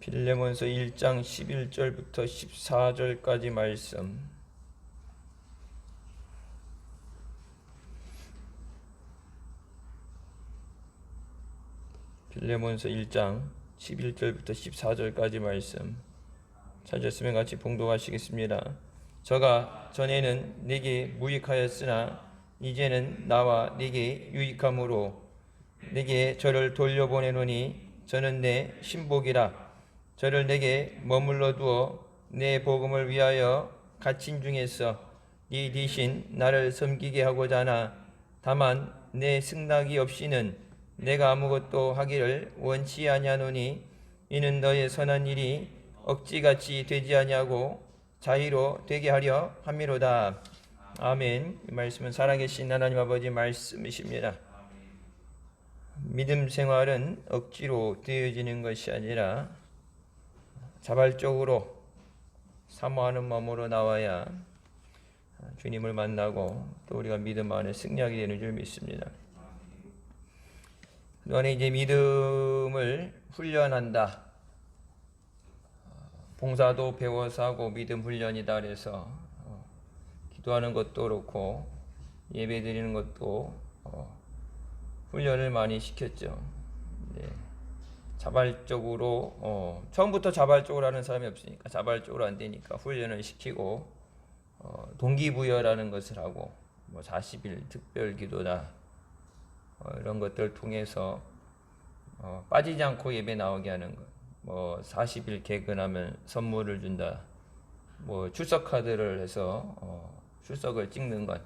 빌레몬서 1장 11절부터 14절까지 말씀. 빌레몬서 1장 11절부터 14절까지 말씀. 찾았으면 같이 봉독하시겠습니다. 저가 전에는 내게 무익하였으나 이제는 나와 내게 유익함으로 내게 저를 돌려보내노니 저는 내 신복이라. 저를 내게 머물러 두어 내 복음을 위하여 갇힌 중에서 네 대신 나를 섬기게 하고자 하나 다만 내 승낙이 없이는 내가 아무것도 하기를 원치 아니하노니 이는 너의 선한 일이 억지같이 되지 아니하고 자의로 되게 하려 함이로다. 아멘. 이 말씀은 살아계신 하나님 아버지 말씀이십니다. 믿음 생활은 억지로 되어지는 것이 아니라 자발적으로 사모하는 마음으로 나와야 주님을 만나고 또 우리가 믿음 안에 승리하게 되는 줄 믿습니다. 그동안에 이제 믿음을 훈련한다. 봉사도 배워서 하고 믿음 훈련이다 그래서 기도하는 것도 그렇고 예배 드리는 것도 훈련을 많이 시켰죠. 네. 자발적으로 처음부터 자발적으로 하는 사람이 없으니까 자발적으로 안 되니까 훈련을 시키고 동기부여라는 것을 하고 40일 특별 기도다 이런 것들을 통해서 빠지지 않고 예배 나오게 하는 것, 40일 개근하면 선물을 준다, 출석 카드를 해서 출석을 찍는 것,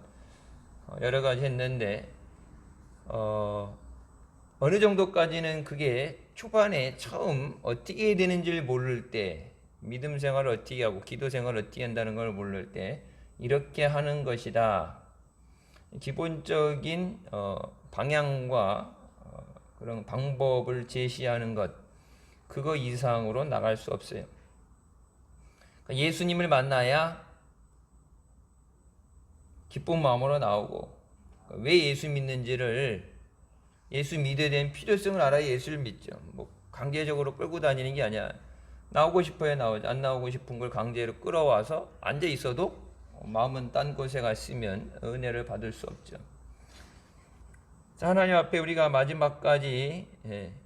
여러 가지 했는데 어느 정도까지는 그게 초반에 처음 어떻게 해야 되는지를 모를 때, 믿음 생활을 어떻게 하고 기도 생활을 어떻게 한다는 걸 모를 때 이렇게 하는 것이다. 기본적인 방향과 그런 방법을 제시하는 것, 그거 이상으로 나갈 수 없어요. 그러니까 예수님을 만나야 기쁜 마음으로 나오고, 왜 예수 믿는지를, 예수 믿어야 되는 필요성을 알아야 예수를 믿죠. 강제적으로 끌고 다니는 게 아니야. 나오고 싶어야 나오지. 안 나오고 싶은 걸 강제로 끌어와서 앉아 있어도 마음은 딴 곳에 갔으면 은혜를 받을 수 없죠. 자, 하나님 앞에 우리가 마지막까지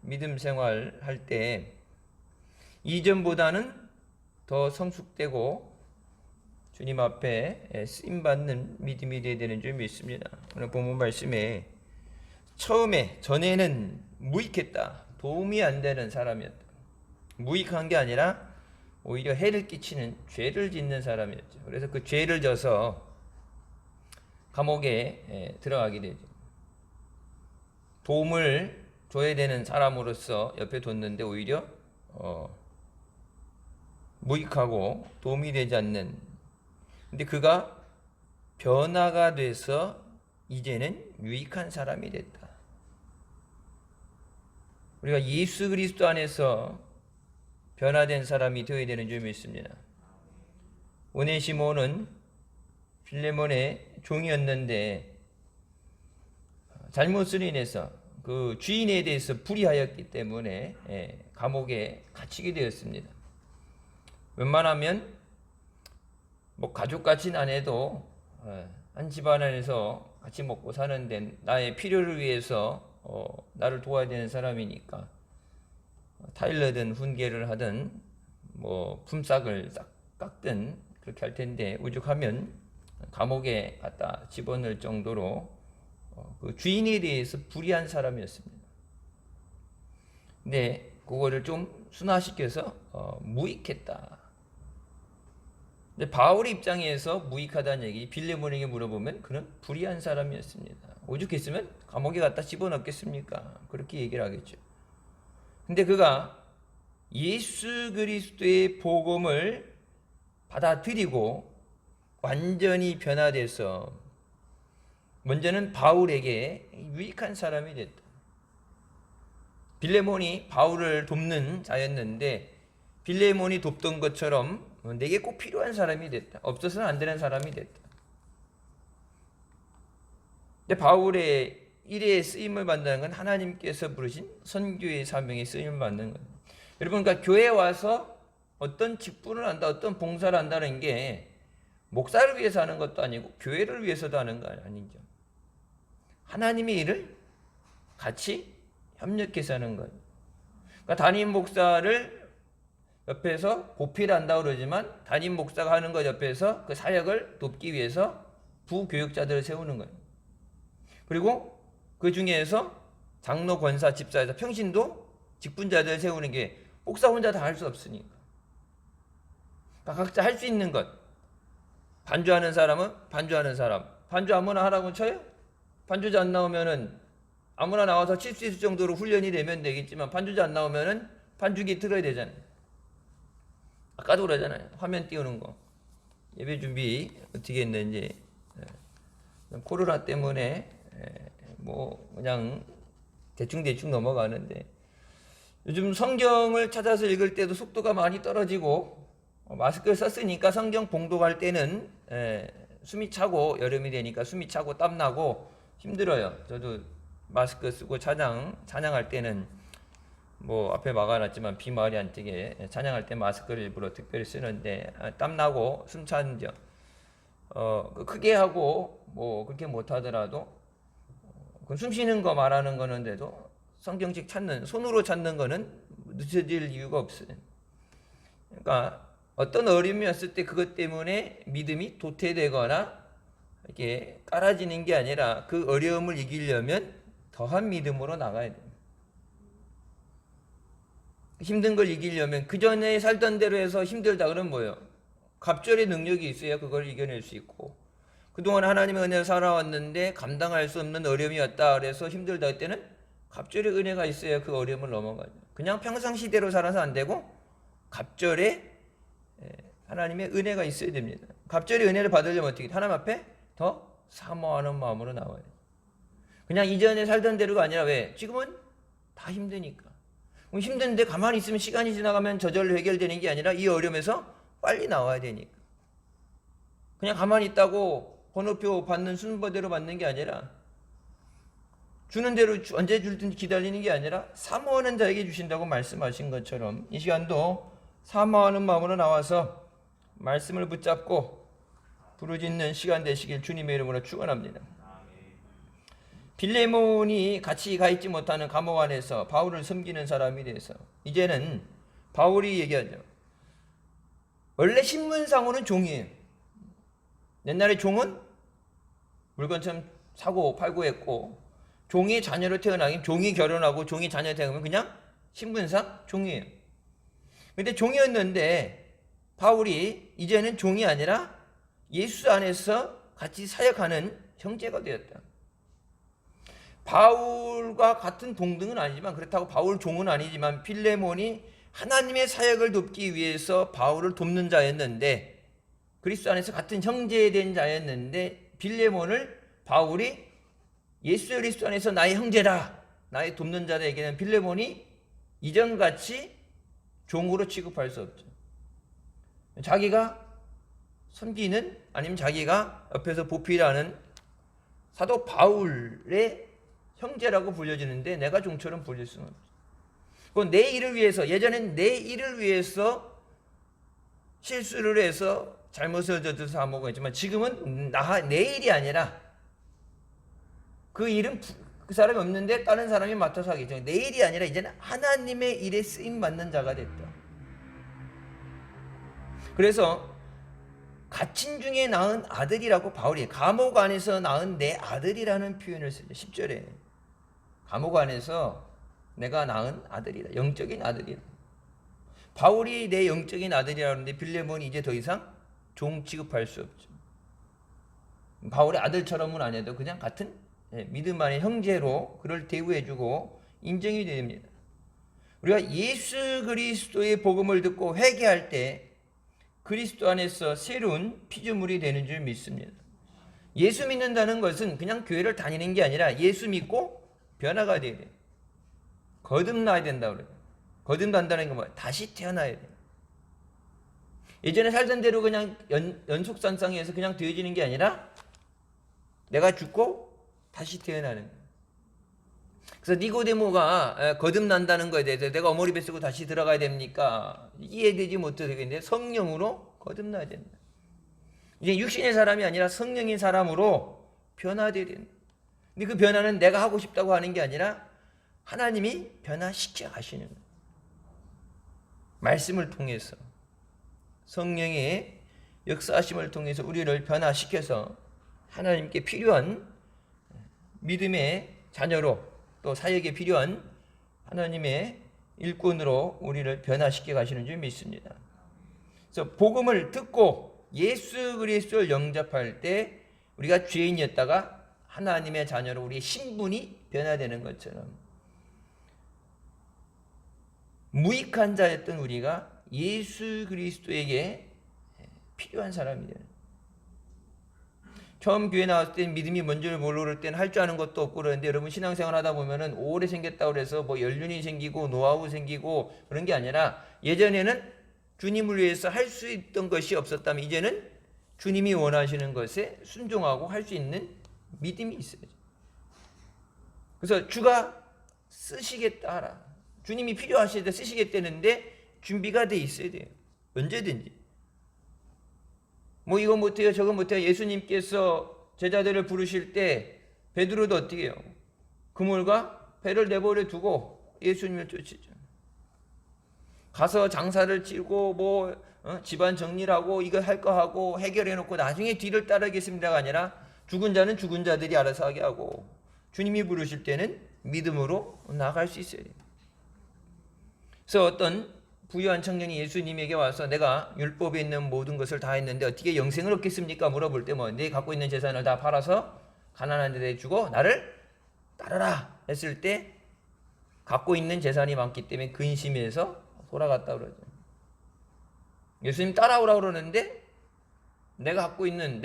믿음 생활 할 때 이전보다는 더 성숙되고 주님 앞에 쓰임받는 믿음이 되어야 되는 줄 믿습니다. 오늘 본문 말씀에 전에는 무익했다. 도움이 안 되는 사람이었다. 무익한 게 아니라 오히려 해를 끼치는 죄를 짓는 사람이었죠. 그래서 그 죄를 져서 감옥에 들어가게 되죠. 도움을 줘야 되는 사람으로서 옆에 뒀는데 오히려 무익하고 도움이 되지 않는, 근데 그가 변화가 돼서 이제는 유익한 사람이 됐다. 우리가 예수 그리스도 안에서 변화된 사람이 되어야 되는 줄 믿습니다. 오네시모는 빌레몬의 종이었는데 잘못을 인해서 그 주인에 대해서 불의하였기 때문에 감옥에 갇히게 되었습니다. 웬만하면 가족같이는 안 해도 한 집안 안에서 같이 먹고 사는데 나의 필요를 위해서 나를 도와야 되는 사람이니까 타일러든 훈계를 하든 품삯을 깎든 그렇게 할 텐데 오죽하면 감옥에 갖다 집어넣을 정도로 그 주인에 대해서 불의한 사람이었습니다. 근데 그거를 좀 순화시켜서 무익했다. 근데 바울의 입장에서 무익하다는 얘기, 빌레몬에게 물어보면 그는 불의한 사람이었습니다. 오죽했으면 감옥에 갖다 집어넣겠습니까? 그렇게 얘기를 하겠죠. 근데 그가 예수 그리스도의 복음을 받아들이고 완전히 변화돼서 먼저는 바울에게 유익한 사람이 됐다. 빌레몬이 바울을 돕는 자였는데 빌레몬이 돕던 것처럼 내게 꼭 필요한 사람이 됐다. 없어서는 안 되는 사람이 됐다. 근데 바울의 일에 쓰임을 받는 건 하나님께서 부르신 선교의 사명에 쓰임을 받는 거예요. 여러분, 그러니까 교회에 와서 어떤 직분을 한다, 어떤 봉사를 한다는 게 목사를 위해서 하는 것도 아니고 교회를 위해서도 하는 거 아니죠. 하나님의 일을 같이 협력해서 하는 거예요. 그러니까 담임 목사를 옆에서 보필한다고 그러지만 담임 목사가 하는 것 옆에서 그 사역을 돕기 위해서 부교육자들을 세우는 거예요. 그리고 그 중에서 장로, 권사, 집사에서 평신도 직분자들을 세우는 게 목사 혼자 다 할 수 없으니까. 그러니까 각자 할 수 있는 것. 반주하는 사람은 반주하는 사람. 반주 아무나 하라고 쳐요? 반주자 안 나오면은 아무나 나와서 칠 수 있을 정도로 훈련이 되면 되겠지만 반주자 안 나오면은 반주기 들어야 되잖아요. 아까도 그러잖아요. 화면 띄우는 거. 예배 준비 어떻게 했는지. 코로나 때문에 뭐 그냥 대충 넘어가는데 요즘 성경을 찾아서 읽을 때도 속도가 많이 떨어지고 마스크를 썼으니까 성경 봉독할 때는 숨이 차고 여름이 되니까 숨이 차고 땀나고 힘들어요. 저도 마스크 쓰고 찬양할 때는 뭐 앞에 막아놨지만 비 말이 안 뜨게 찬양할 때 마스크를 일부러 특별히 쓰는데 땀나고 숨 차는죠. 크게 하고 뭐 그렇게 못하더라도 숨 쉬는 거 말하는 거는데도 성경책 찾는 손으로 찾는 거는 늦어질 이유가 없어요. 그러니까 어떤 어려움이 왔을 때 그것 때문에 믿음이 도태되거나 이렇게 깔아지는 게 아니라 그 어려움을 이기려면 더한 믿음으로 나가야 돼요. 힘든 걸 이기려면 그 전에 살던 대로 해서 힘들다 그러면 뭐예요? 갑절의 능력이 있어야 그걸 이겨낼 수 있고 그동안 하나님의 은혜로 살아왔는데 감당할 수 없는 어려움이 왔다 그래서 힘들다 할 때는 갑절의 은혜가 있어야 그 어려움을 넘어가죠. 그냥 평상시대로 살아서 안 되고 갑절의 하나님의 은혜가 있어야 됩니다. 갑절의 은혜를 받으려면 어떻게 하나님 앞에 더 사모하는 마음으로 나와요. 그냥 이전에 살던 대로가 아니라 왜? 지금은 다 힘드니까. 힘든데 가만히 있으면 시간이 지나가면 저절로 해결되는 게 아니라 이 어려움에서 빨리 나와야 되니까. 그냥 가만히 있다고 번호표 받는 순서대로 받는 게 아니라 주는 대로 언제 줄든지 기다리는 게 아니라 사모하는 자에게 주신다고 말씀하신 것처럼 이 시간도 사모하는 마음으로 나와서 말씀을 붙잡고 부르짖는 시간 되시길 주님의 이름으로 축원합니다. 빌레몬이 같이 가 있지 못하는 감옥 안에서 바울을 섬기는 사람이 돼서 이제는 바울이 얘기하죠. 원래 신문상으로는 종이에요. 옛날에 종은 물건처럼 사고 팔고 했고 종이 자녀로 태어나긴 종이 결혼하고 종이 자녀로 태어나면 그냥 신분상 종이에요. 근데 종이었는데 바울이 이제는 종이 아니라 예수 안에서 같이 사역하는 형제가 되었다. 바울과 같은 동등은 아니지만 그렇다고 바울 종은 아니지만 빌레몬이 하나님의 사역을 돕기 위해서 바울을 돕는 자였는데 그리스도 안에서 같은 형제된 자였는데 빌레몬을 바울이 예수 그리스도 안에서 나의 형제다 나의 돕는 자에게는 빌레몬이 이전같이 종으로 취급할 수 없죠. 자기가 섬기는 아니면 자기가 옆에서 보필하는 사도 바울의 형제라고 불려지는데 내가 종처럼 불릴 수는 없죠. 그건 내 일을 위해서 예전엔 내 일을 위해서 실수를 해서 잘못을 저질러서 안 먹었지만 지금은 내 일이 아니라 그 일은 그 사람이 없는데 다른 사람이 맡아서 하겠죠. 내 일이 아니라 이제는 하나님의 일에 쓰임 받는 자가 됐다. 그래서 갇힌 중에 낳은 아들이라고 바울이 감옥 안에서 낳은 내 아들이라는 표현을 쓰죠. 10절에 감옥 안에서 내가 낳은 아들이다. 영적인 아들이다. 바울이 내 영적인 아들이라는데 빌레몬이 이제 더 이상 종 취급할 수 없죠. 바울의 아들처럼은 안 해도 그냥 같은 믿음 안의 형제로 그를 대우해주고 인정이 됩니다. 우리가 예수 그리스도의 복음을 듣고 회개할 때 그리스도 안에서 새로운 피조물이 되는 줄 믿습니다. 예수 믿는다는 것은 그냥 교회를 다니는 게 아니라 예수 믿고 변화가 돼야 돼요. 거듭나야 된다고 그래요. 거듭난다는 건 뭐야? 다시 태어나야 돼요. 예전에 살던 대로 그냥 연속선상에서 그냥 되어지는 게 아니라 내가 죽고 다시 태어나는 거예요. 그래서 니고데모가 거듭난다는 거에 대해서 내가 어머니 뱃속으로 다시 들어가야 됩니까? 이해되지 못하겠는데 성령으로 거듭나야 된다. 이제 육신의 사람이 아니라 성령인 사람으로 변화되어야 된다. 근데 그 변화는 내가 하고 싶다고 하는 게 아니라 하나님이 변화시켜 가시는 거예요. 말씀을 통해서 성령의 역사하심을 통해서 우리를 변화시켜서 하나님께 필요한 믿음의 자녀로 또 사역에 필요한 하나님의 일꾼으로 우리를 변화시켜 가시는 줄 믿습니다. 그래서 복음을 듣고 예수 그리스도를 영접할 때 우리가 죄인이었다가 하나님의 자녀로 우리의 신분이 변화되는 것처럼 무익한 자였던 우리가 예수 그리스도에게 필요한 사람이 되는. 처음 교회 나왔을 때 믿음이 뭔지를 모를 때는 할 줄 아는 것도 없고 그러는데 여러분 신앙생활 하다 보면은 오래 생겼다고 그래서 뭐 연륜이 생기고 노하우 생기고 그런 게 아니라 예전에는 주님을 위해서 할 수 있던 것이 없었다면 이제는 주님이 원하시는 것에 순종하고 할 수 있는 믿음이 있어야죠. 그래서 주가 쓰시겠다 하라. 주님이 필요하실 때 쓰시겠다는데 준비가 돼 있어야 돼요. 언제든지. 뭐 이거 못해요 저거 못해요. 예수님께서 제자들을 부르실 때 베드로도 어떻게 해요? 그물과 배를 내버려 두고 예수님을 쫓으죠. 가서 장사를 치고 뭐 집안 정리를 하고 이거 할 거 하고 해결해 놓고 나중에 뒤를 따르겠습니다가 아니라 죽은 자는 죽은 자들이 알아서 하게 하고 주님이 부르실 때는 믿음으로 나아갈 수 있어야 돼요. 그래서 어떤 부유한 청년이 예수님에게 와서 내가 율법에 있는 모든 것을 다 했는데 어떻게 영생을 얻겠습니까? 물어볼 때 뭐 네 갖고 있는 재산을 다 팔아서 가난한 데에 주고 나를 따르라 했을 때 갖고 있는 재산이 많기 때문에 근심해서 돌아갔다 그러죠. 예수님 따라오라 그러는데 내가 갖고 있는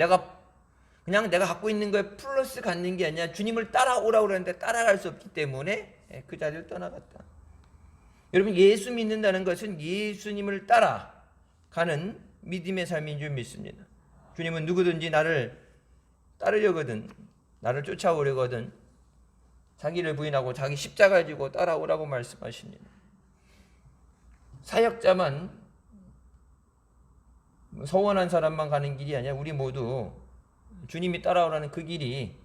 그냥 내가 갖고 있는 거에 플러스 갖는 게 아니라 주님을 따라오라 그러는데 따라갈 수 없기 때문에 그 자리를 떠나갔다. 여러분 예수 믿는다는 것은 예수님을 따라가는 믿음의 삶인 줄 믿습니다. 주님은 누구든지 나를 따르려거든 나를 쫓아오려거든 자기를 부인하고 자기 십자가를 지고 따라오라고 말씀하십니다. 사역자만 서원한 사람만 가는 길이 아니라 우리 모두 주님이 따라오라는 그 길이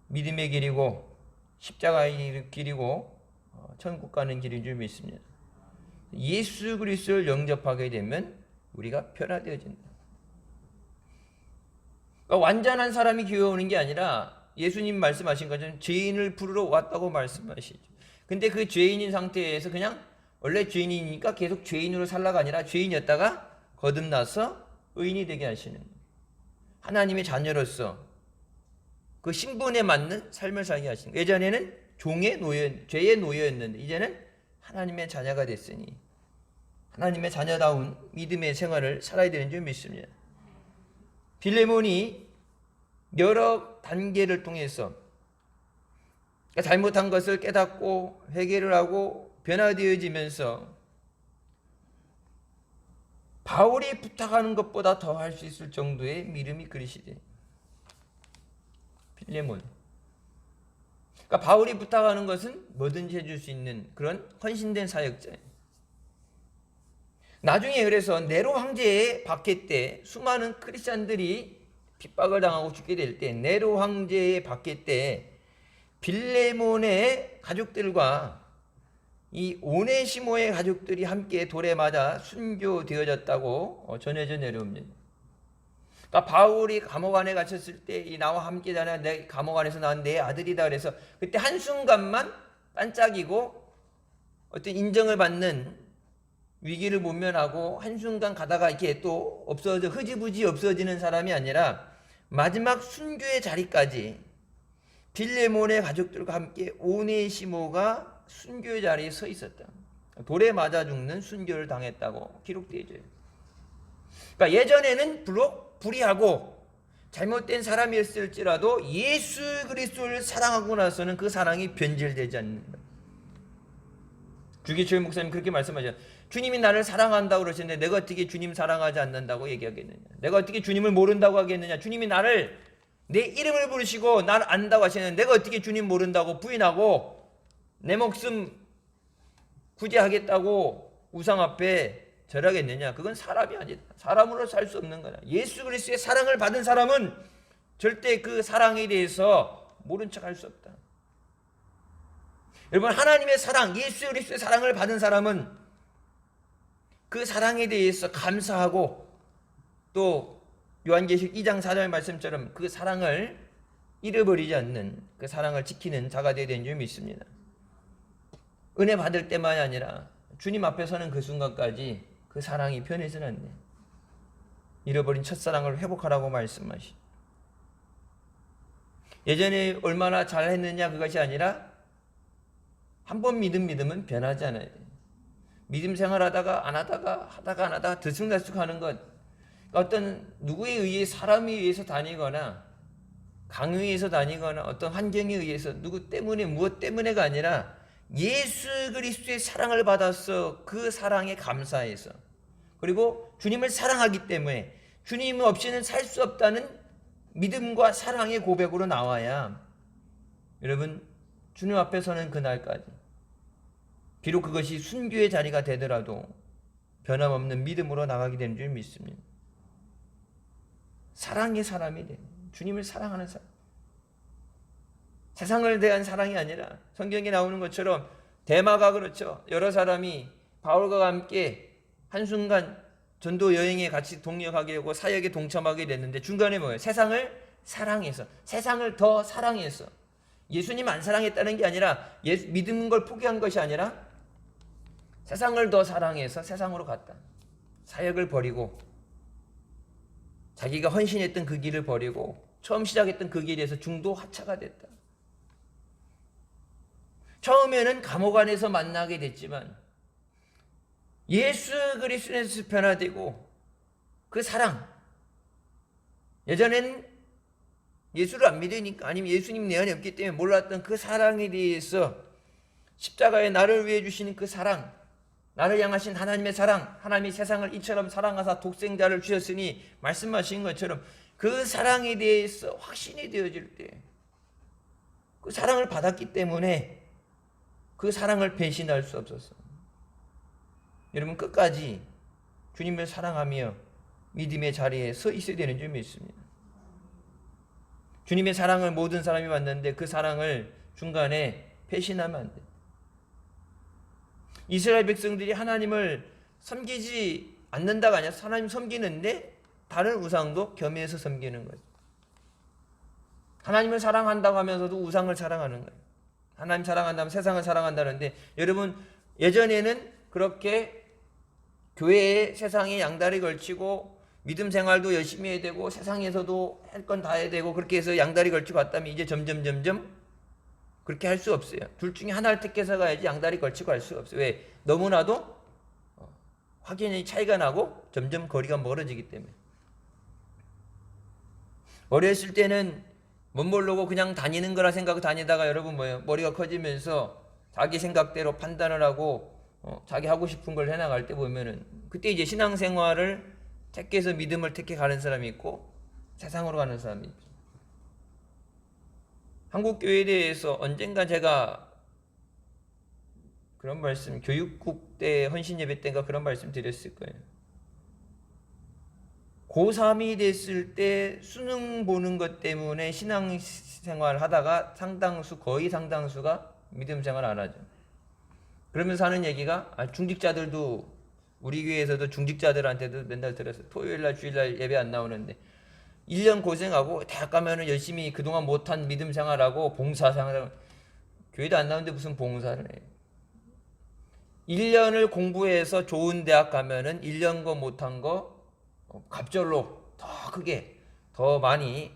믿음의 길이고 십자가의 길이고 천국 가는 길인 줄 믿습니다. 예수 그리스도를 영접하게 되면 우리가 변화되어진다. 그러니까 완전한 사람이 교회 오는 게 아니라 예수님 말씀하신 것처럼 죄인을 부르러 왔다고 말씀하시죠. 근데 그 죄인인 상태에서 그냥 원래 죄인이니까 계속 죄인으로 살라가 아니라 죄인이었다가 거듭나서 의인이 되게 하시는 하나님의 자녀로서 그 신분에 맞는 삶을 살게 하시는 거예요. 예전에는 죄의 노예였는데 이제는 하나님의 자녀가 됐으니 하나님의 자녀다운 믿음의 생활을 살아야 되는 줄 믿습니다. 빌레몬이 여러 단계를 통해서 잘못한 것을 깨닫고 회개를 하고 변화되어지면서 바울이 부탁하는 것보다 더 할 수 있을 정도의 믿음이 그리시대. 빌레몬. 그러니까 바울이 부탁하는 것은 뭐든지 해줄 수 있는 그런 헌신된 사역자예요. 나중에 그래서 네로 황제의 박해 때 수많은 크리스찬들이 핍박을 당하고 죽게 될 때 네로 황제의 박해 때 빌레몬의 가족들과 이 오네시모의 가족들이 함께 돌에 맞아 순교되어졌다고 전해져 내려옵니다. 그러니까 바울이 감옥 안에 갇혔을 때 이 나와 함께 자는 내 감옥 안에서 낳은 내 아들이다 그래서 그때 한순간만 반짝이고 어떤 인정을 받는 위기를 모면하고 한순간 가다가 이렇게 또 없어져 흐지부지 없어지는 사람이 아니라 마지막 순교의 자리까지 빌레몬의 가족들과 함께 오네시모가 순교의 자리에 서 있었다. 돌에 맞아 죽는 순교를 당했다고 기록되어 있어요. 그러니까 예전에는 불의하고 잘못된 사람이었을지라도 예수 그리스도를 사랑하고 나서는 그 사랑이 변질되지 않는다. 주기철 목사님 그렇게 말씀하셨어요. 주님이 나를 사랑한다고 그러시는데 내가 어떻게 주님 사랑하지 않는다고 얘기하겠느냐. 내가 어떻게 주님을 모른다고 하겠느냐. 주님이 나를 내 이름을 부르시고 나를 안다고 하시는데 내가 어떻게 주님 모른다고 부인하고 내 목숨 구제하겠다고 우상 앞에 절하겠느냐? 그건 사람이 아니다. 사람으로 살 수 없는 거다. 예수 그리스도의 사랑을 받은 사람은 절대 그 사랑에 대해서 모른 척 할 수 없다. 여러분, 하나님의 사랑, 예수 그리스도의 사랑을 받은 사람은 그 사랑에 대해서 감사하고, 또 요한계시록 2장 4절 말씀처럼 그 사랑을 잃어버리지 않는, 그 사랑을 지키는 자가 되어야 되는 줄 믿습니다. 은혜 받을 때만이 아니라 주님 앞에 서는 그 순간까지 그 사랑이 변해서는 안 돼. 잃어버린 첫사랑을 회복하라고 말씀하시. 예전에 얼마나 잘했느냐 그것이 아니라 한 번 믿음은 변하지 않아야 돼. 믿음 생활하다가 안 하다가 하다가 안 하다가 들쑥날쑥하는 것, 어떤 누구에 의해, 사람에 의해서 다니거나 강요에 의해서 다니거나 어떤 환경에 의해서 누구 때문에 무엇 때문에가 아니라 예수 그리스도의 사랑을 받아서 그 사랑에 감사해서, 그리고 주님을 사랑하기 때문에 주님 없이는 살 수 없다는 믿음과 사랑의 고백으로 나와야 여러분 주님 앞에 서는 그날까지, 비록 그것이 순교의 자리가 되더라도 변함없는 믿음으로 나가게 되는 줄 믿습니다. 사랑의 사람이 돼. 주님을 사랑하는 사람. 세상을 대한 사랑이 아니라 성경에 나오는 것처럼 데마가 그렇죠. 여러 사람이 바울과 함께 한순간 전도 여행에 같이 동역하게 되고 사역에 동참하게 됐는데 중간에 뭐예요? 세상을 사랑해서, 세상을 더 사랑해서, 예수님 안 사랑했다는 게 아니라 믿는 걸 포기한 것이 아니라 세상을 더 사랑해서 세상으로 갔다. 사역을 버리고 자기가 헌신했던 그 길을 버리고 처음 시작했던 그 길에서 중도 하차가 됐다. 처음에는 감옥 안에서 만나게 됐지만 예수 그리스도에서 변화되고 그 사랑, 예전엔 예수를 안 믿으니까 아니면 예수님 내 안에 없기 때문에 몰랐던 그 사랑에 대해서 십자가에 나를 위해 주시는 그 사랑, 나를 향하신 하나님의 사랑, 하나님이 세상을 이처럼 사랑하사 독생자를 주셨으니 말씀하신 것처럼 그 사랑에 대해서 확신이 되어질 때, 그 사랑을 받았기 때문에 그 사랑을 배신할 수 없었어. 여러분 끝까지 주님을 사랑하며 믿음의 자리에 서 있어야 되는 줄 믿습니다. 주님의 사랑을 모든 사람이 받는데 그 사랑을 중간에 배신하면 안 돼. 이스라엘 백성들이 하나님을 섬기지 않는다가 아니라 하나님 섬기는데 다른 우상도 겸해서 섬기는 거죠. 하나님을 사랑한다고 하면서도 우상을 사랑하는 거예요. 하나님 사랑한다면 세상을 사랑한다는데, 여러분 예전에는 그렇게 교회에 세상에 양다리 걸치고 믿음 생활도 열심히 해야 되고 세상에서도 할 건 다 해야 되고 그렇게 해서 양다리 걸치고 왔다면 이제 점점 그렇게 할 수 없어요. 둘 중에 하나를 택해서 가야지 양다리 걸치고 할 수 없어요. 왜? 너무나도 확연히 차이가 나고 점점 거리가 멀어지기 때문에. 어렸을 때는 못 모르고 그냥 다니는 거라 생각하고 다니다가 여러분 뭐예요? 머리가 커지면서 자기 생각대로 판단을 하고 자기 하고 싶은 걸 해나갈 때 보면은 그때 이제 신앙생활을 택해서 믿음을 택해 가는 사람이 있고 세상으로 가는 사람이 있죠. 한국교회에 대해서 언젠가 제가 그런 말씀, 교육국 때 헌신예배 때인가 그런 말씀 드렸을 거예요. 고3이 됐을 때 수능 보는 것 때문에 신앙생활 하다가 거의 상당수가 믿음생활 안 하죠. 그러면서 하는 얘기가 중직자들도, 우리 교회에서도 중직자들한테도 맨날 들었어요. 토요일날 주일날 예배 안 나오는데 1년 고생하고 대학 가면은 열심히 그동안 못한 믿음생활하고 봉사생활하고 교회도 안 나오는데 무슨 봉사를 해요. 1년을 공부해서 좋은 대학 가면은 1년 거 못한 거 갑절로 더 크게 더 많이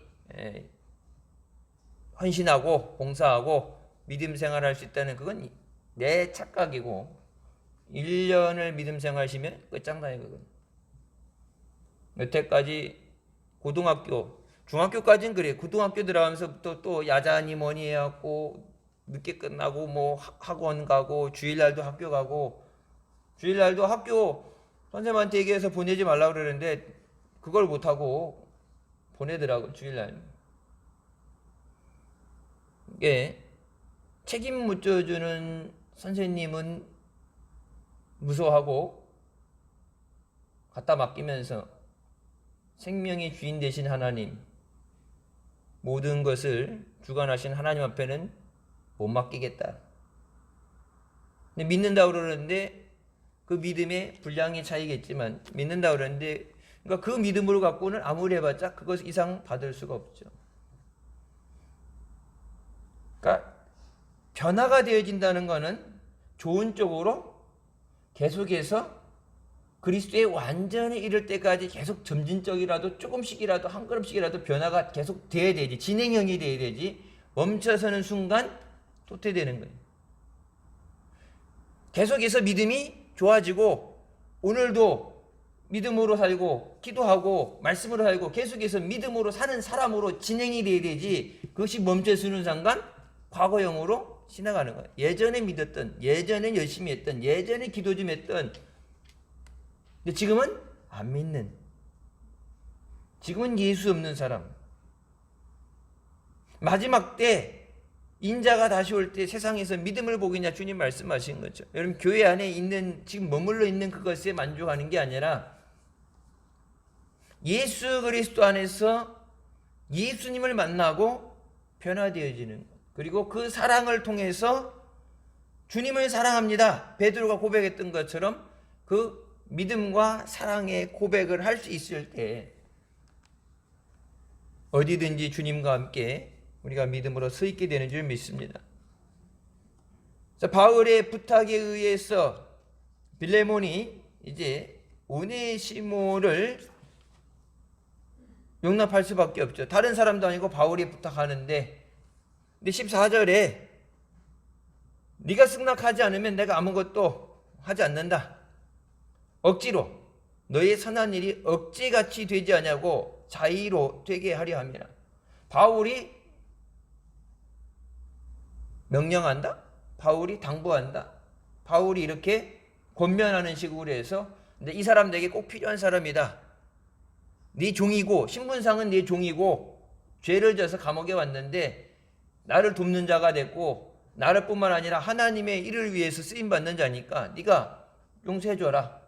헌신하고 봉사하고 믿음 생활할 수 있다는, 그건 내 착각이고 1년을 믿음 생활하시면 끝장나요. 그건 여태까지 고등학교, 중학교까지는 그래요. 고등학교 들어가면서부터 또 야자니 뭐니 해갖고 늦게 끝나고 뭐 학원 가고 주일날도 학교 가고, 주일날도 학교 선생님한테 얘기해서 보내지 말라고 그러는데 그걸 못하고 보내더라고 주일날. 이게 책임 묻혀주는 선생님은 무서워하고 갖다 맡기면서 생명의 주인 되신 하나님, 모든 것을 주관하신 하나님 앞에는 못 맡기겠다. 근데 믿는다고 그러는데 그 믿음의 분량의 차이겠지만 믿는다고 그러는데, 그러니까 그 믿음으로 갖고는 아무리 해봤자 그것 이상 받을 수가 없죠. 그러니까 변화가 되어진다는 것은 좋은 쪽으로 계속해서 그리스도에 완전히 이를 때까지 계속 점진적이라도 조금씩이라도 한 걸음씩이라도 변화가 계속 돼야 되지, 진행형이 돼야 되지, 멈춰서는 순간 도태되는 거예요. 계속해서 믿음이 좋아지고 오늘도 믿음으로 살고 기도하고 말씀으로 살고 계속해서 믿음으로 사는 사람으로 진행이 돼야 되지, 그것이 멈춰서는 순간 과거형으로 지나가는 거예요. 예전에 믿었던, 예전에 열심히 했던, 예전에 기도 좀 했던, 근데 지금은 안 믿는, 지금은 예수 없는 사람. 마지막 때 인자가 다시 올 때 세상에서 믿음을 보겠냐, 주님 말씀하신 거죠. 여러분, 교회 안에 있는, 지금 머물러 있는 그것에 만족하는 게 아니라 예수 그리스도 안에서 예수님을 만나고 변화되어지는 것, 그리고 그 사랑을 통해서 주님을 사랑합니다, 베드로가 고백했던 것처럼 그 믿음과 사랑의 고백을 할 수 있을 때 어디든지 주님과 함께 우리가 믿음으로 서 있게 되는 줄 믿습니다. 바울의 부탁에 의해서 빌레몬이 이제 오네시모를 용납할 수밖에 없죠. 다른 사람도 아니고 바울이 부탁하는데, 근데 14절에 네가 승낙하지 않으면 내가 아무것도 하지 않는다. 억지로 너의 선한 일이 억지같이 되지 않냐고 자의로 되게 하려 함이라. 바울이 명령한다, 바울이 당부한다, 바울이 이렇게 권면하는 식으로 해서, 근데 이 사람 내게 꼭 필요한 사람이다, 네 종이고 신분상은 네 종이고 죄를 져서 감옥에 왔는데 나를 돕는 자가 됐고 나를 뿐만 아니라 하나님의 일을 위해서 쓰임받는 자니까 네가 용서해줘라,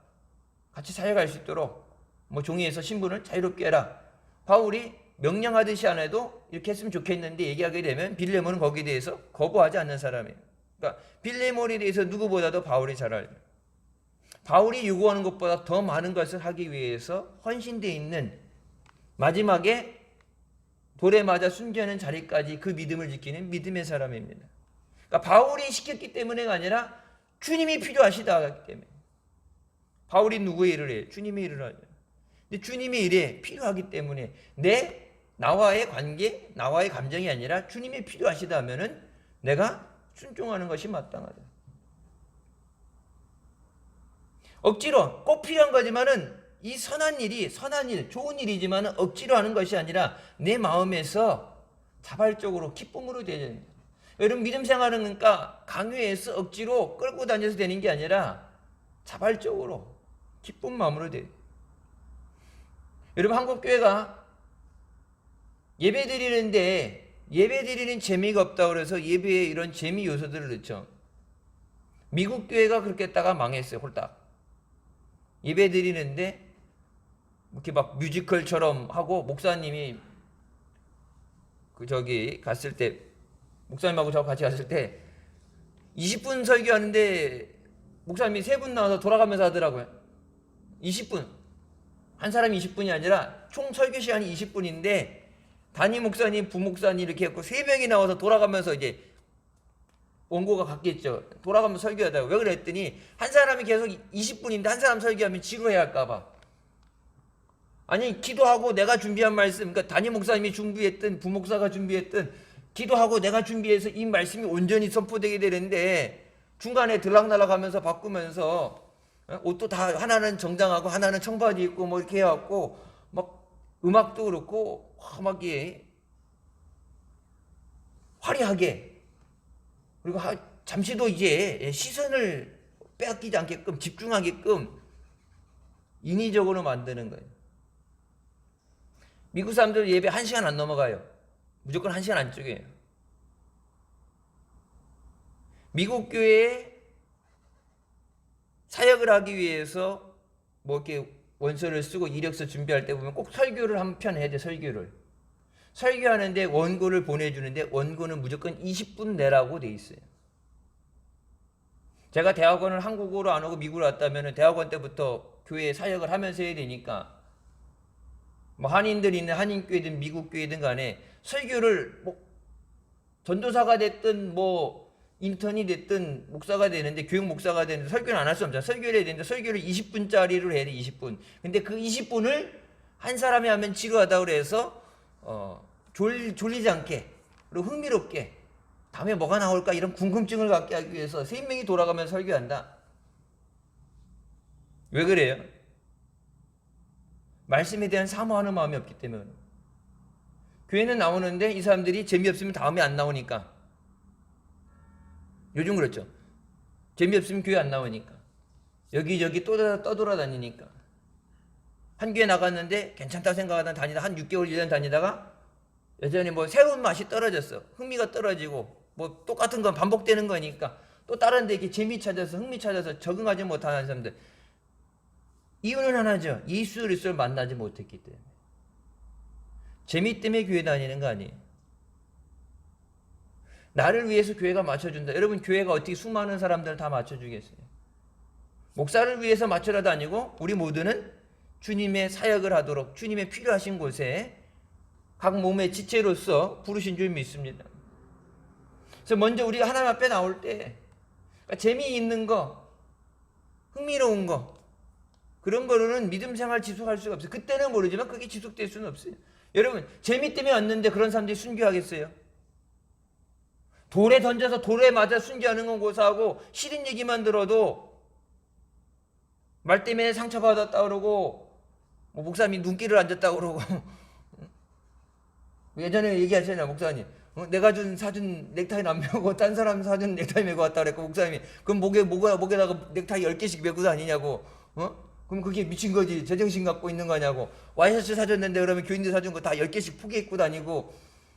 같이 사역할 수 있도록 뭐 종이에서 신분을 자유롭게 해라. 바울이 명령하듯이 안 해도 이렇게 했으면 좋겠는데 얘기하게 되면 빌레몬은 거기에 대해서 거부하지 않는 사람이에요. 그러니까 빌레몬에 대해서 누구보다도 바울이 잘 알죠. 바울이 요구하는 것보다 더 많은 것을 하기 위해서 헌신되어 있는, 마지막에 돌에 맞아 숨지는 자리까지 그 믿음을 지키는 믿음의 사람입니다. 그러니까 바울이 시켰기 때문에가 아니라 주님이 필요하시다 하기 때문에. 바울이 누구의 일을 해요? 주님의 일을 하죠. 근데 주님의 일에 필요하기 때문에 나와의 관계, 나와의 감정이 아니라 주님이 필요하시다 하면은 내가 순종하는 것이 마땅하다. 억지로 꼭 필요한 거지만은 이 선한 일이, 선한 일, 좋은 일이지만은 억지로 하는 것이 아니라 내 마음에서 자발적으로 기쁨으로 되어야 됩니다. 여러분, 믿음 생활은 그러니까 강요해서 억지로 끌고 다녀서 되는 게 아니라 자발적으로 기쁜 마음으로 돼요. 여러분, 한국 교회가 예배 드리는데 예배 드리는 재미가 없다고 그래서 예배에 이런 재미 요소들을 넣죠. 미국 교회가 그렇게 했다가 망했어요. 홀딱 예배 드리는데 이렇게 막 뮤지컬처럼 하고, 목사님이 갔을 때, 목사님하고 저 같이 갔을 때 20분 설교하는데 목사님이 3분 나와서 돌아가면서 하더라고요. 20분. 한 사람이 20분이 아니라 총 설교 시간이 20분인데 담임 목사님, 부목사님 이렇게 했고 3명이 나와서 돌아가면서, 이제 원고가 같겠죠, 돌아가면서 설교하다가. 왜 그랬더니 한 사람이 계속 20분인데 한 사람 설교하면 지루해 할까봐. 아니, 기도하고 내가 준비한 말씀, 그러니까 담임 목사님이 준비했든 부목사가 준비했든 기도하고 내가 준비해서 이 말씀이 온전히 선포되게 되는데 중간에 들락날락하면서 바꾸면서 옷도 다 하나는 정장하고 하나는 청바지 입고 뭐 이렇게 해갖고 막 음악도 그렇고 화막이 화려하게, 그리고 잠시도 이제 시선을 빼앗기지 않게끔 집중하게끔 인위적으로 만드는 거예요. 미국 사람들 예배 1시간 안 넘어가요. 무조건 1시간 안쪽이에요. 미국 교회에 사역을 하기 위해서 뭐 이렇게 원서를 쓰고 이력서 준비할 때 보면 꼭 설교를 한 편 해야 돼. 설교하는데 원고를 보내주는데 원고는 무조건 20분 내라고 돼 있어요. 제가 대학원을 한국어로 안 오고 미국으로 왔다면 대학원 때부터 교회에 사역을 하면서 해야 되니까 뭐 한인들이 있는 한인교회든 미국 교회든 간에 설교를 뭐 전도사가 됐든 뭐 인턴이 됐든 목사가 되는데 교육 목사가 되는데 설교는 안 할 수 없잖아. 설교를 해야 되는데 설교를 20분짜리로 해야 돼. 20분. 근데 그 20분을 한 사람이 하면 지루하다고 그래서 졸리지 않게 그리고 흥미롭게 다음에 뭐가 나올까 이런 궁금증을 갖게 하기 위해서 3명이 돌아가면서 설교한다. 왜 그래요? 말씀에 대한 사모하는 마음이 없기 때문에. 교회는 나오는데 이 사람들이 재미없으면 다음에 안 나오니까. 요즘 그렇죠. 재미없으면 교회 안 나오니까. 여기저기 떠돌아다니니까. 한 교회 나갔는데 괜찮다 생각하다 다니다 한 6개월 1년 다니다가 여전히 뭐 새로운 맛이 떨어졌어. 흥미가 떨어지고 뭐 똑같은 건 반복되는 거니까 또 다른 데 이렇게 재미 찾아서 흥미 찾아서 적응하지 못하는 사람들. 이유는 하나죠. 예수 그리스도를 만나지 못했기 때문에. 재미 때문에 교회 다니는 거 아니에요. 나를 위해서 교회가 맞춰준다. 여러분 교회가 어떻게 수많은 사람들을 다 맞춰주겠어요. 목사를 위해서 맞춰라 다니고 우리 모두는 주님의 사역을 하도록 주님의 필요하신 곳에 각 몸의 지체로서 부르신 줄 믿습니다. 그래서 먼저 우리가 하나님 앞에 나올 때 재미있는 거, 흥미로운 거 그런 거로는 믿음 생활 지속할 수가 없어요. 그때는 모르지만 그게 지속될 수는 없어요. 여러분 재미 때문에 왔는데 그런 사람들이 순교하겠어요? 돌에 던져서 돌에 맞아 순교하는 건 고사하고 싫은 얘기만 들어도 말 때문에 상처받았다 그러고 뭐 목사님이 눈길을 앉았다 그러고 예전에 얘기하셨잖아요. 목사님 내가 사준 넥타이는 안 메고 딴 사람 사준 넥타이 메고 왔다 그랬고 목사님이 그럼 목에다가 넥타이 10개씩 메고 다니냐고 그럼 그게 미친 거지. 제정신 갖고 있는 거냐고. 와이셔츠 사줬는데 그러면 교인들 사준 거 다 10개씩 포개 입고 다니고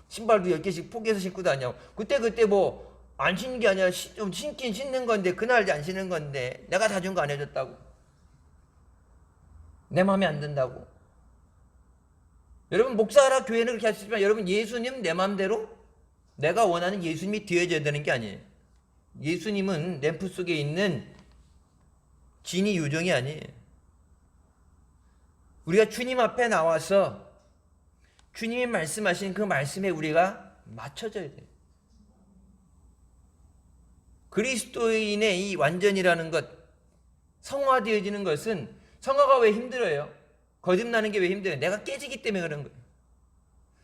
신발도 10개씩 포개서 신고 다냐고. 그때 뭐 안 신는 게 아니라 좀 신긴 신는 건데 그날 안 신는 건데 내가 사준 거 안 해줬다고. 내 마음에 안 든다고. 여러분 목사라 교회는 그렇게 하시지만 여러분 예수님 내 마음대로 내가 원하는 예수님이 되어져야 되는 게 아니에요. 예수님은 램프 속에 있는 진이 요정이 아니에요. 우리가 주님 앞에 나와서 주님이 말씀하신 그 말씀에 우리가 맞춰져야 돼요. 그리스도인의 이 완전이라는 것, 성화되어지는 것은 성화가 왜 힘들어요? 거듭나는 게 왜 힘들어요? 내가 깨지기 때문에 그런 거예요.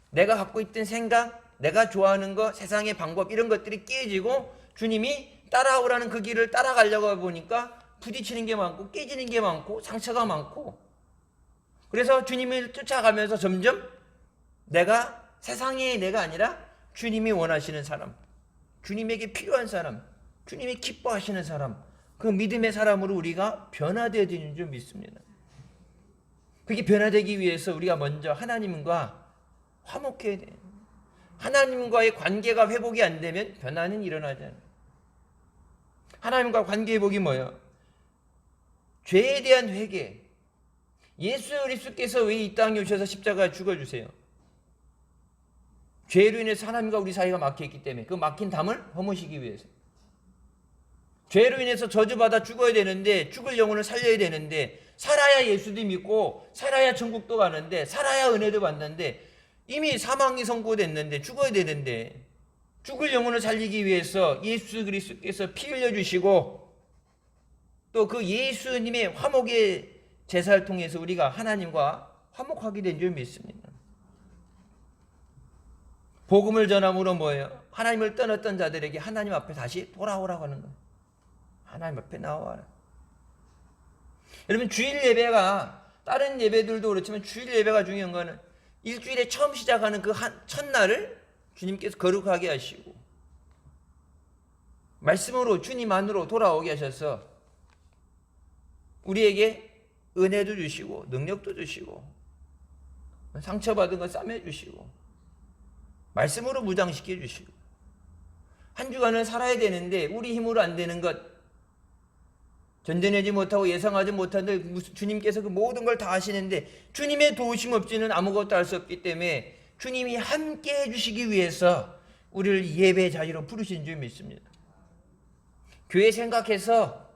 내가 갖고 있던 생각, 내가 좋아하는 거, 세상의 방법 이런 것들이 깨지고 주님이 따라오라는 그 길을 따라가려고 보니까 부딪히는 게 많고 깨지는 게 많고 상처가 많고 그래서 주님을 쫓아가면서 점점 내가 세상의 내가 아니라 주님이 원하시는 사람, 주님에게 필요한 사람, 주님이 기뻐하시는 사람, 그 믿음의 사람으로 우리가 변화되어지는 줄 믿습니다. 그게 변화되기 위해서 우리가 먼저 하나님과 화목해야 돼요. 하나님과의 관계가 회복이 안 되면 변화는 일어나지 않아요. 하나님과 관계 회복이 뭐예요? 죄에 대한 회개. 예수 그리스도께서 왜 이 땅에 오셔서 십자가에 죽어주세요? 죄로 인해서 하나님과 우리 사이가 막혀있기 때문에 그 막힌 담을 허무시기 위해서. 죄로 인해서 저주받아 죽어야 되는데 죽을 영혼을 살려야 되는데 살아야 예수도 믿고 살아야 천국도 가는데 살아야 은혜도 받는데 이미 사망이 선고됐는데 죽어야 되는데 죽을 영혼을 살리기 위해서 예수 그리스도께서 피 흘려주시고 또 그 예수님의 화목의 제사를 통해서 우리가 하나님과 화목하게 된 줄 믿습니다. 복음을 전함으로 뭐예요? 하나님을 떠났던 자들에게 하나님 앞에 다시 돌아오라고 하는 거예요. 하나님 앞에 나와라. 여러분 주일 예배가 다른 예배들도 그렇지만 주일 예배가 중요한 거는 일주일에 처음 시작하는 그 첫날을 주님께서 거룩하게 하시고 말씀으로 주님 안으로 돌아오게 하셔서 우리에게 은혜도 주시고 능력도 주시고 상처받은 거 싸매주시고 말씀으로 무장시켜 주시고 한 주간을 살아야 되는데 우리 힘으로 안 되는 것, 견뎌내지 못하고 예상하지 못하는데 주님께서 그 모든 걸 다 하시는데 주님의 도우심 없이는 아무것도 할 수 없기 때문에 주님이 함께 해주시기 위해서 우리를 예배 자리로 부르신 줄 믿습니다. 교회 생각해서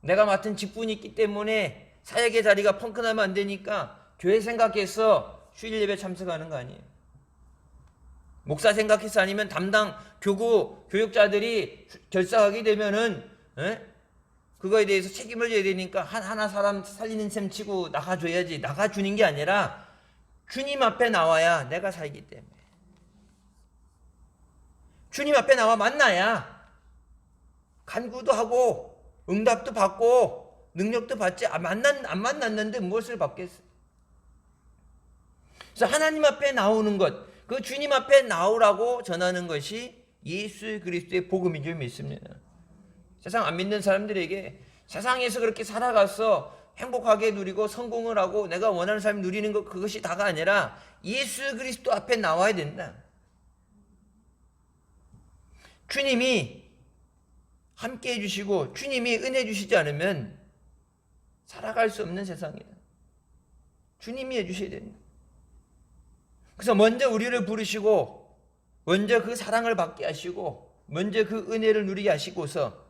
내가 맡은 직분이 있기 때문에 사역의 자리가 펑크나면 안 되니까 교회 생각해서 휴일 예배 참석하는 거 아니에요. 목사 생각해서 아니면 담당 교육자들이 결사하게 되면은 그거에 대해서 책임을 져야 되니까 하나 사람 살리는 셈 치고 나가줘야지. 나가주는 게 아니라 주님 앞에 나와야 내가 살기 때문에. 주님 앞에 나와 만나야 간구도 하고 응답도 받고 능력도 받지. 안 만났는데 무엇을 받겠어? 그래서 하나님 앞에 나오는 것, 그 주님 앞에 나오라고 전하는 것이 예수 그리스도의 복음인 줄 믿습니다. 세상 안 믿는 사람들에게 세상에서 그렇게 살아가서 행복하게 누리고 성공을 하고 내가 원하는 삶을 누리는 것, 그것이 다가 아니라 예수 그리스도 앞에 나와야 된다. 주님이 함께 해주시고 주님이 은혜 주시지 않으면 살아갈 수 없는 세상이다. 주님이 해주셔야 된다. 그래서 먼저 우리를 부르시고 먼저 그 사랑을 받게 하시고 먼저 그 은혜를 누리게 하시고서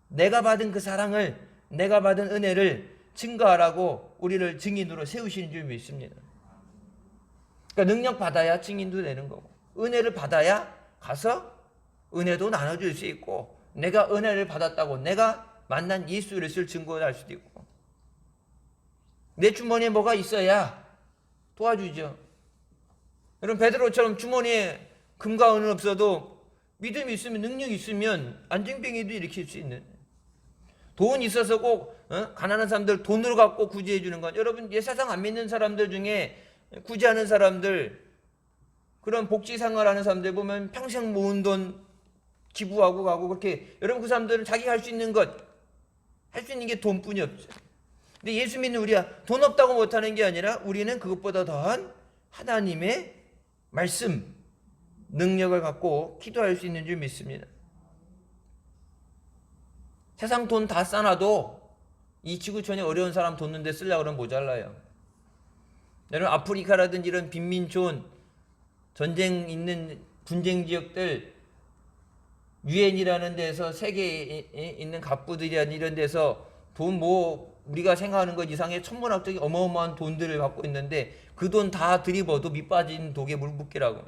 내가 받은 그 사랑을, 내가 받은 은혜를 증거하라고 우리를 증인으로 세우시는 줄 믿습니다. 그러니까 능력 받아야 증인도 되는 거고 은혜를 받아야 가서 은혜도 나눠줄 수 있고 내가 은혜를 받았다고 내가 만난 예수 그리스도를 증거할 수도 있고 내 주머니에 뭐가 있어야 도와주죠. 여러분 베드로처럼 주머니에 금과 은은 없어도 믿음이 있으면 능력이 있으면 안정병에도 일으킬 수 있는, 돈 있어서 꼭 가난한 사람들 돈으로 갖고 구제해 주는 건, 여러분 세상 안 믿는 사람들 중에 구제하는 사람들, 그런 복지 생활하는 사람들 보면 평생 모은 돈 기부하고 가고 그렇게, 여러분 그 사람들은 자기가 할 수 있는 것, 할 수 있는 게 돈뿐이 없죠. 근데 예수 믿는 우리가 돈 없다고 못하는 게 아니라 우리는 그것보다 더한 하나님의 말씀, 능력을 갖고 기도할 수 있는 줄 믿습니다. 세상 돈 다 싸놔도 이 지구촌에 어려운 사람 돕는 데 쓰려고 그러면 모자라요. 여러분 아프리카라든지 이런 빈민촌, 전쟁 있는 분쟁 지역들, 유엔이라는 데서 세계에 있는 갑부들이라는 이런 데서 돈 우리가 생각하는 것 이상의 천문학적인 어마어마한 돈들을 갖고 있는데 그 돈 다 들이버도 밑 빠진 독에 물 붓기라고.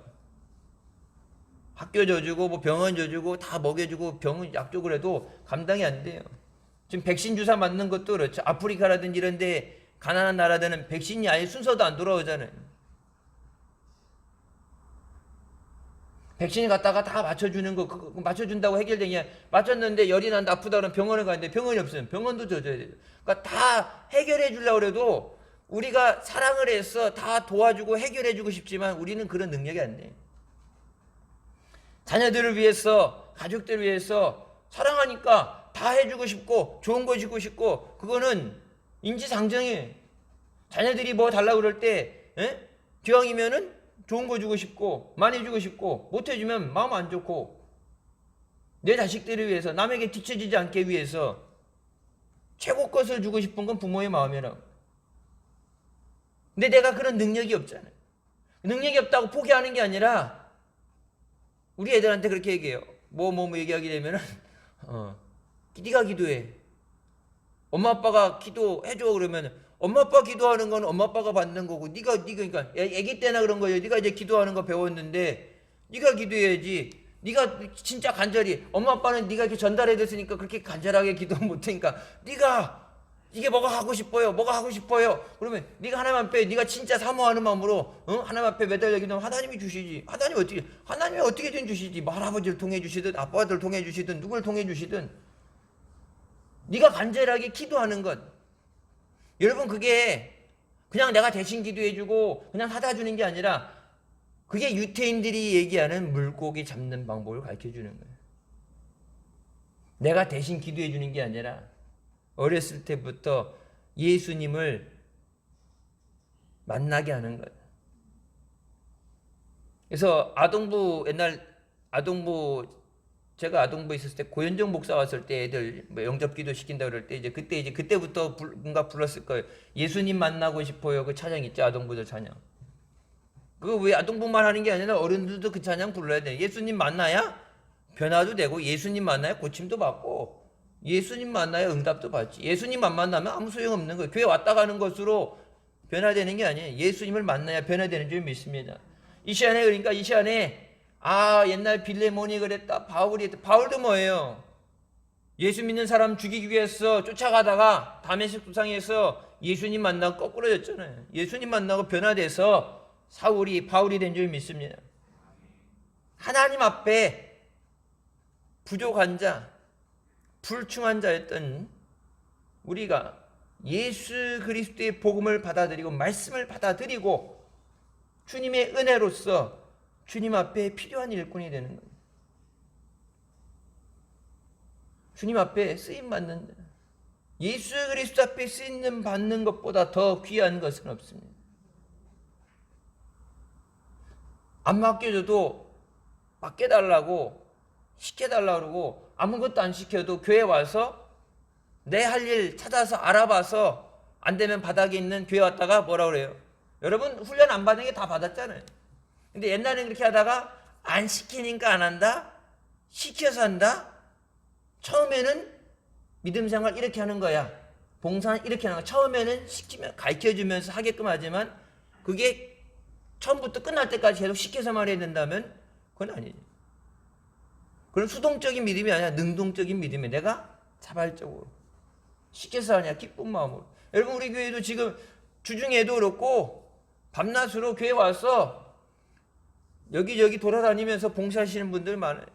학교 줘주고 병원 줘주고 다 먹여주고 병원 약 주고 그래도 감당이 안 돼요. 지금 백신 주사 맞는 것도 그렇죠. 아프리카라든지 이런 데 가난한 나라들은 백신이 아예 순서도 안 돌아오잖아요. 백신 갖다가 다 맞춰주는 거, 그거 맞춰준다고 해결되냐? 맞췄는데 열이 난다, 아프다 그러면 병원에 가는데 병원이 없으면 병원도 줘줘야 돼요. 그러니까 다 해결해 주려고 해도 우리가 사랑을 해서 다 도와주고 해결해 주고 싶지만 우리는 그런 능력이 안 돼요. 자녀들을 위해서, 가족들을 위해서 사랑하니까 다 해주고 싶고 좋은 거 주고 싶고, 그거는 인지상정이에요. 자녀들이 뭐 달라고 그럴 때 기왕이면은 좋은 거 주고 싶고 많이 주고 싶고, 못 해주면 마음 안 좋고, 내 자식들을 위해서 남에게 뒤처지지 않게 위해서 최고 것을 주고 싶은 건 부모의 마음이라고. 근데 내가 그런 능력이 없잖아요. 능력이 없다고 포기하는 게 아니라 우리 애들한테 그렇게 얘기해요. 뭐 얘기하게 되면은 네가 기도해. 엄마 아빠가 기도해줘 그러면 엄마 아빠 기도하는 건 엄마 아빠가 받는 거고, 네가 그러니까 아기 때나 그런 거예요. 네가 이제 기도하는 거 배웠는데 네가 기도해야지. 네가 진짜 간절히, 엄마 아빠는 네가 이렇게 전달해 줬으니까 그렇게 간절하게 기도 못하니까 네가 이게 뭐가 하고 싶어요. 그러면 네가 하나님 앞에 네가 진짜 사모하는 마음으로 하나님 앞에 매달려 기도하면 하나님이 주시지. 하나님이 어떻게든 주시지. 할아버지를 통해 주시든 아빠들 통해 주시든 누굴 통해 주시든 네가 간절하게 기도하는 것. 여러분 그게 그냥 내가 대신 기도해주고 그냥 사다 주는 게 아니라 그게 유태인들이 얘기하는 물고기 잡는 방법을 가르쳐주는 거예요. 내가 대신 기도해주는 게 아니라 어렸을 때부터 예수님을 만나게 하는 거예요. 그래서 옛날 아동부 제가 아동부에 있었을 때 고현정 목사 왔을 때 애들 뭐 영접기도 시킨다 그럴 때 이제 그때부터 뭔가 불렀을 거예요. 예수님 만나고 싶어요. 그 찬양 있죠. 아동부도 찬양. 그거 왜 아동부만 하는 게 아니라 어른들도 그 찬양 불러야 돼. 예수님 만나야 변화도 되고, 예수님 만나야 고침도 받고, 예수님 만나야 응답도 받지. 예수님 안 만나면 아무 소용없는 거예요. 교회 왔다 가는 것으로 변화되는 게 아니에요. 예수님을 만나야 변화되는 줄 믿습니다. 이 시간에, 그러니까 이 시간에 옛날 빌레몬이 그랬다, 바울이 했다. 바울도 뭐예요? 예수 믿는 사람 죽이기 위해서 쫓아가다가 다메섹 수상에서 예수님 만나고 거꾸로졌잖아요. 예수님 만나고 변화돼서 바울이 된 줄 믿습니다. 하나님 앞에 부족한 자, 불충한 자였던 우리가 예수 그리스도의 복음을 받아들이고 말씀을 받아들이고 주님의 은혜로서 주님 앞에 필요한 일꾼이 되는 거예요. 주님 앞에 쓰임 받는, 예수 그리스도 앞에 쓰임 받는 것보다 더 귀한 것은 없습니다. 안 맡겨줘도 맡겨달라고 시켜달라고 그러고, 아무것도 안 시켜도 교회 와서 내 할 일 찾아서 알아봐서 안 되면 바닥에 있는 교회 왔다가 뭐라 그래요? 여러분 훈련 안 받은 게 다 받았잖아요. 근데 옛날에는 그렇게 하다가 안 시키니까 안 한다? 시켜서 한다? 처음에는 믿음 생활 이렇게 하는 거야. 봉사는 이렇게 하는 거야. 처음에는 시키면 가르쳐주면서 하게끔 하지만 그게 처음부터 끝날 때까지 계속 시켜서만 해야 된다면 그건 아니지. 그건 수동적인 믿음이 아니라 능동적인 믿음이, 내가 자발적으로 시켜서 하냐, 기쁜 마음으로. 여러분 우리 교회도 지금 주중에도 그렇고 밤낮으로 교회 와서 여기저기 돌아다니면서 봉사하시는 분들 많아요.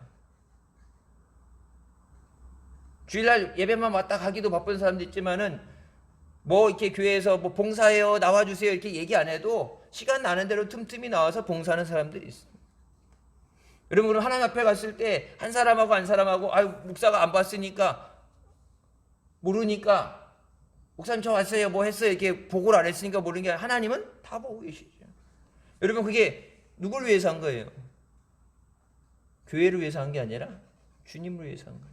주일날 예배만 왔다 가기도 바쁜 사람도 있지만은 뭐 이렇게 교회에서 뭐 봉사해요 나와주세요 이렇게 얘기 안 해도 시간 나는 대로 틈틈이 나와서 봉사하는 사람들이 있어요. 여러분 하나님 앞에 갔을 때 한 사람하고 한 사람하고 목사가 안 봤으니까 모르니까 목사님 저 왔어요 뭐 했어요 이렇게 보고를 안 했으니까 모르는 게 아니라 하나님은 다 보고 계시죠. 여러분 그게 누굴 위해서 한 거예요? 교회를 위해서 한 게 아니라 주님을 위해서 한 거예요.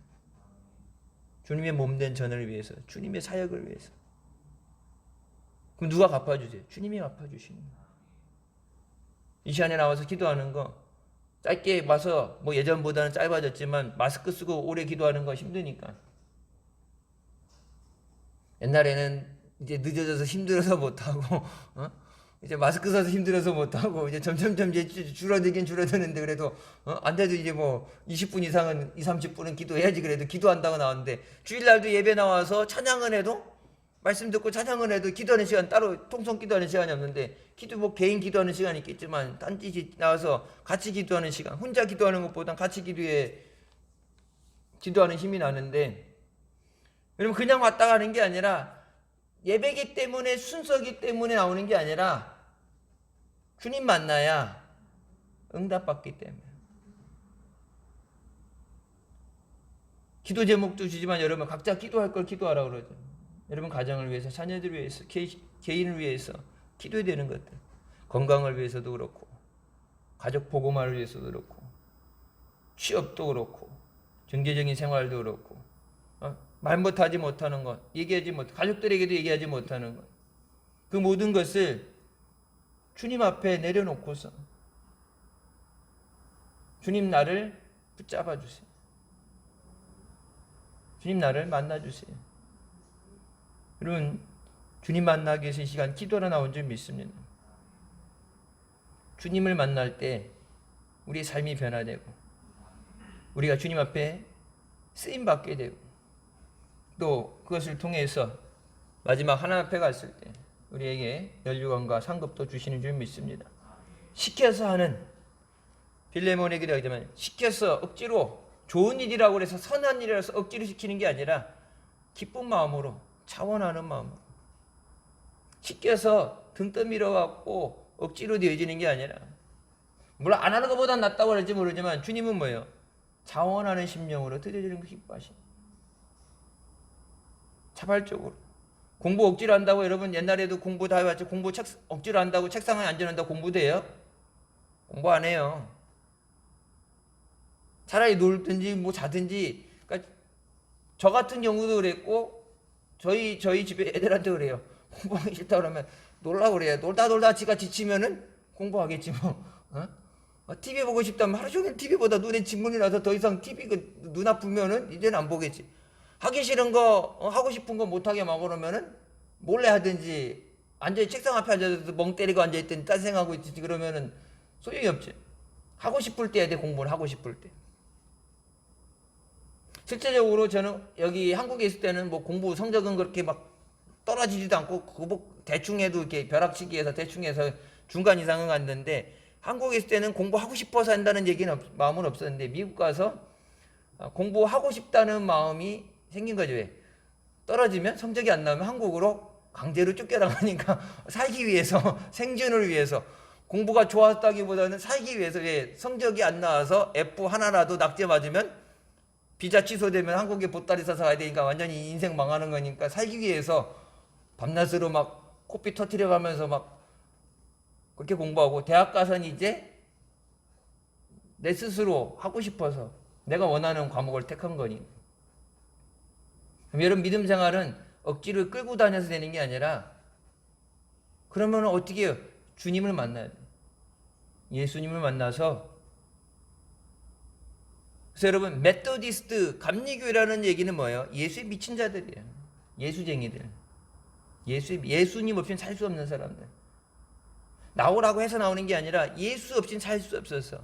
주님의 몸된 전을 위해서, 주님의 사역을 위해서. 그럼 누가 갚아주세요? 주님이 갚아주시는 거예요. 이 시간에 나와서 기도하는 거 짧게 와서 뭐 예전보다는 짧아졌지만 마스크 쓰고 오래 기도하는 거 힘드니까. 옛날에는 이제 늦어져서 힘들어서 못하고 이제 마스크 써서 힘들어서 못하고 이제 점점점 이제 줄어들긴 줄어드는데 그래도 안 돼도 이제 뭐 20분 이상은 30분은 기도해야지 그래도 기도한다고 나왔는데, 주일날도 예배 나와서 찬양을 해도 말씀 듣고 찬양을 해도 기도하는 시간 따로 통성 기도하는 시간이 없는데, 뭐 개인 기도하는 시간이 있겠지만 딴짓이 나와서 같이 기도하는 시간, 혼자 기도하는 것보단 같이 기도하는 힘이 나는데, 여러분 그냥 왔다 가는 게 아니라 예배기 때문에 순서기 때문에 나오는 게 아니라 주님 만나야 응답받기 때문에. 기도 제목도 주지만 여러분 각자 기도할 걸 기도하라고 그러죠. 여러분 가정을 위해서, 자녀들을 위해서, 개인을 위해서 기도해야 되는 것들, 건강을 위해서도 그렇고 가족 복음화를 위해서도 그렇고 취업도 그렇고 경제적인 생활도 그렇고 말 못하지 못하는 것, 가족들에게도 얘기하지 못하는 것, 그 모든 것을 주님 앞에 내려놓고서 주님 나를 붙잡아 주세요. 주님 나를 만나 주세요. 여러분 주님 만나기 위해서 이 시간 기도로 나온 줄 믿습니다. 주님을 만날 때 우리의 삶이 변화되고 우리가 주님 앞에 쓰임 받게 되고, 또 그것을 통해서 마지막 하나님 앞에 갔을 때 우리에게 연료관과 상급도 주시는 줄 믿습니다. 시켜서 하는, 빌레몬의 기도가 되면 시켜서 억지로 좋은 일이라고 해서 선한 일이라서 억지로 시키는 게 아니라 기쁜 마음으로, 자원하는 마음으로, 시켜서 등 떠밀어 갖고 억지로 되어지는 게 아니라, 물론 안 하는 것보다 낫다고 할지 모르지만 주님은 뭐예요? 자원하는 심령으로 드려지는 거 기뻐하십니다. 자발적으로. 공부 억지로 한다고, 여러분 옛날에도 공부 다 해봤죠? 공부 억지로 한다고 책상에 앉아놓는다고 공부돼요? 공부 안 해요. 차라리 놀든지 뭐 자든지. 그러니까 저 같은 경우도 그랬고 저희 집에 애들한테 그래요. 공부하기 싫다 그러면 놀라 그래요. 놀다 지가 지치면은 공부하겠지 뭐. TV 보고 싶다면 하루 종일 TV 보다 눈에 진물이 나서 더 이상 TV 눈 아프면은 이제는 안 보겠지. 하기 싫은 거 하고 싶은 거 못하게 막 그러면은 몰래 하든지 책상 앞에 앉아서 멍 때리고 앉아있든지 딴 생각하고 있든지 그러면은 소용이 없지. 하고 싶을 때 해야 돼. 공부를 하고 싶을 때. 실제적으로 저는 여기 한국에 있을 때는 뭐 공부 성적은 그렇게 막 떨어지지도 않고 뭐 대충 해도 이렇게 벼락치기해서 대충 해서 중간 이상은 갔는데, 한국에 있을 때는 공부하고 싶어서 한다는 얘기는 마음은 없었는데 미국 가서 공부하고 싶다는 마음이 생긴 거죠. 왜? 떨어지면 성적이 안 나오면 한국으로 강제로 쫓겨나가니까 살기 위해서 생존을 위해서 공부가 좋았다기보다는 살기 위해서. 왜? 성적이 안 나와서 F 하나라도 낙제 맞으면 비자 취소되면 한국에 보따리 싸서 가야 되니까 완전히 인생 망하는 거니까 살기 위해서 밤낮으로 막 코피 터트려 가면서 막 그렇게 공부하고, 대학 가서는 이제 내 스스로 하고 싶어서 내가 원하는 과목을 택한 거니. 그럼 여러분, 믿음 생활은 억지로 끌고 다녀서 되는 게 아니라, 그러면 어떻게 해요? 주님을 만나야 돼. 예수님을 만나서. 그래서 여러분, 메토디스트 감리교회라는 얘기는 뭐예요? 예수에 미친 자들이에요. 예수쟁이들. 예수님 없이는 살 수 없는 사람들. 나오라고 해서 나오는 게 아니라 예수 없이는 살 수 없어서.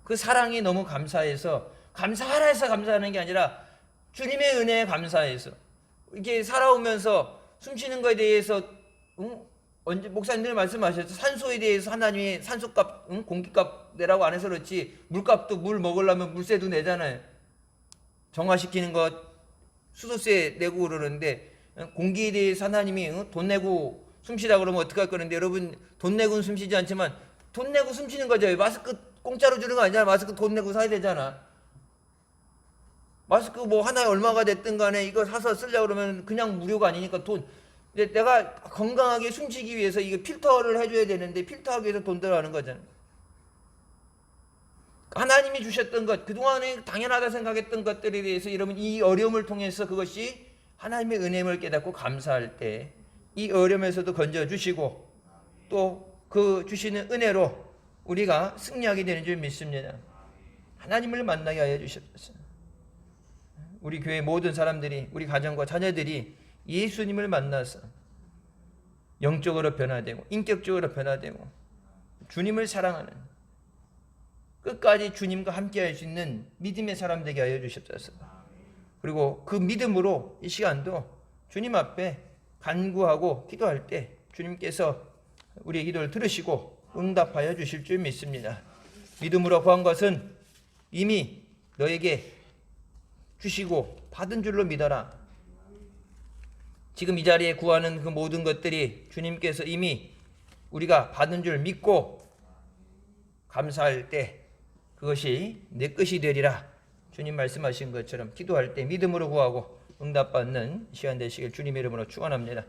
그 사랑이 너무 감사해서, 감사하라 해서 감사하는 게 아니라 주님의 은혜에 감사해서. 이렇게 살아오면서 숨쉬는 거에 대해서 언제 목사님들 말씀하셨죠. 산소에 대해서 하나님이 산소값, 공기값 내라고 안 해서 그렇지, 물값도 물 먹으려면 물세도 내잖아요. 정화시키는 것 수도세 내고 그러는데, 공기에 대해서 하나님이 돈 내고 숨쉬라 그러면 어떡할 거는데, 여러분 돈 내고는 숨쉬지 않지만 돈 내고 숨쉬는 거죠. 마스크 공짜로 주는 거 아니잖아. 마스크 돈 내고 사야 되잖아. 마스크 뭐 하나에 얼마가 됐든 간에 이거 사서 쓰려고 그러면 그냥 무료가 아니니까 돈. 근데 내가 건강하게 숨쉬기 위해서 이거 필터를 해줘야 되는데 필터하기 위해서 돈 들어가는 거잖아. 하나님이 주셨던 것, 그동안에 당연하다 생각했던 것들에 대해서 여러분 이 어려움을 통해서 그것이 하나님의 은혜임을 깨닫고 감사할 때 이 어려움에서도 건져주시고 또 그 주시는 은혜로 우리가 승리하게 되는 줄 믿습니다. 하나님을 만나게 하여 주셨습니다. 우리 교회 모든 사람들이, 우리 가정과 자녀들이 예수님을 만나서 영적으로 변화되고 인격적으로 변화되고 주님을 사랑하는, 끝까지 주님과 함께 할 수 있는 믿음의 사람 되게 하여 주십소서. 그리고 그 믿음으로 이 시간도 주님 앞에 간구하고 기도할 때 주님께서 우리의 기도를 들으시고 응답하여 주실 줄 믿습니다. 믿음으로 구한 것은 이미 너에게 주시고 받은 줄로 믿어라. 지금 이 자리에 구하는 그 모든 것들이 주님께서 이미 우리가 받은 줄 믿고 감사할 때 그것이 내 것이 되리라. 주님 말씀하신 것처럼 기도할 때 믿음으로 구하고 응답받는 시간 되시길 주님의 이름으로 축원합니다.